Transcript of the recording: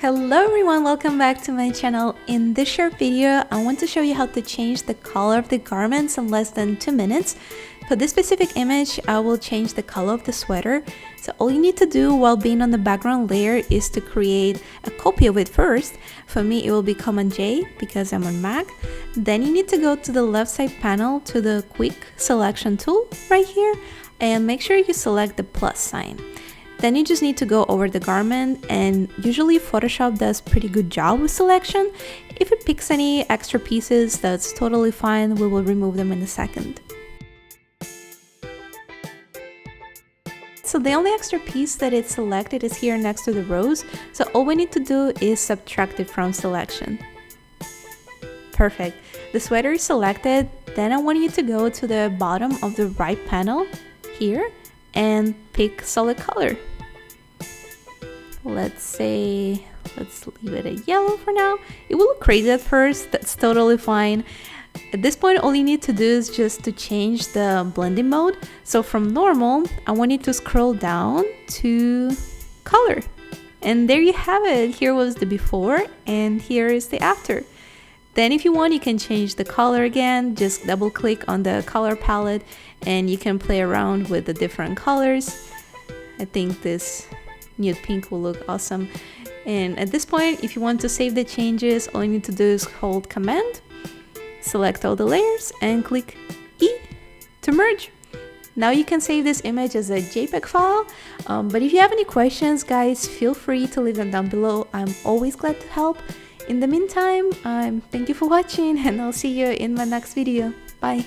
Hello everyone, welcome back to my channel. In this short video, I want to show you how to change the color of the garments in less than 2 minutes. For this specific image, I will change the color of the sweater. So all you need to do while being on the background layer is to create a copy of it first. For me, it will be Command J because I'm on Mac. Then you need to go to the left side panel to the quick selection tool right here and make sure you select the plus sign. Then you just need to go over the garment, and usually Photoshop does pretty good job with selection. If it picks any extra pieces, that's totally fine. We will remove them in a second. So the only extra piece that it's selected is here next to the rose. So all we need to do is subtract it from selection. Perfect. The sweater is selected. Then I want you to go to the bottom of the right panel here and pick solid color. Let's leave it a yellow for now. It will look crazy at first, that's totally fine. At this point, all you need to do is just to change the blending mode. So from normal, I want you to scroll down to color. And there you have it. Here was the before and here is the after. Then if you want, you can change the color again. Just double click on the color palette and you can play around with the different colors. I think this nude pink will look awesome. And at this point, if you want to save the changes, all you need to do is hold Command, select all the layers and click E to merge. Now you can save this image as a JPEG file. But if you have any questions, guys, feel free to leave them down below. I'm always glad to help. In the meantime, thank you for watching and I'll see you in my next video. Bye!